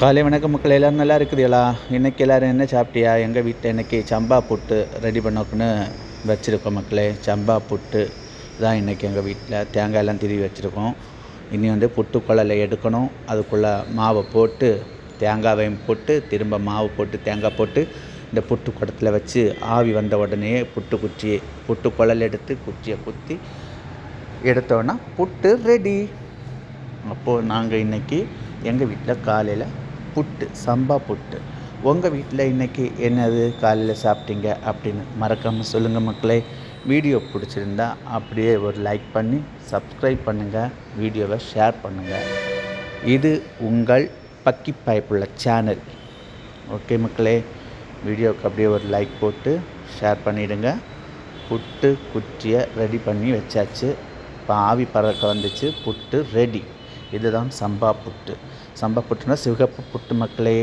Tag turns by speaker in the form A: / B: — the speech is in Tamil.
A: காலை வணக்கம் மக்கள், எல்லோரும் நல்லா இருக்குதுங்களா? இன்றைக்கி எல்லோரும் என்ன சாப்பிட்டியா? எங்கள் வீட்டில் இன்றைக்கி சம்பா புட்டு ரெடி பண்ணக்குன்னு வச்சுருக்கோம் மக்களே. சம்பா புட்டு தான் இன்றைக்கி எங்கள் வீட்டில் தேங்காயெல்லாம் திருவி வச்சுருக்கோம். இனி புட்டு குழலை எடுக்கணும். அதுக்குள்ளே மாவை போட்டு தேங்காவையும் போட்டு திரும்ப மாவு போட்டு தேங்காய் போட்டு இந்த புட்டு குடத்தில் வச்சு ஆவி வந்த உடனே புட்டு குழல் எடுத்து குச்சியை குத்தி எடுத்தோன்னா புட்டு ரெடி. அப்போது நாங்கள் இன்றைக்கி எங்கள் வீட்டில் காலையில் புட்டு, சம்பா புட்டு. உங்கள் வீட்டில் இன்றைக்கி என்னது காலையில் சாப்பிட்டீங்க அப்படின்னு மறக்காமல் சொல்லுங்கள் மக்களே. வீடியோ பிடிச்சிருந்தா அப்படியே ஒரு லைக் பண்ணி சப்ஸ்கிரைப் பண்ணுங்கள், வீடியோவை ஷேர் பண்ணுங்கள். இது உங்கள் பக்கி பாய்ப்புள்ள சேனல். ஓகே மக்களே, வீடியோவுக்கு அப்படியே ஒரு லைக் போட்டு ஷேர் பண்ணிவிடுங்க. புட்டு குச்சியை ரெடி பண்ணி வச்சாச்சு. இப்போ ஆவி பறக்க வந்துச்சு, புட்டு ரெடி. இதுதான் சம்பா புட்டு. சம்பா புட்டுனா சிவகப்பு புட்டு மக்களே.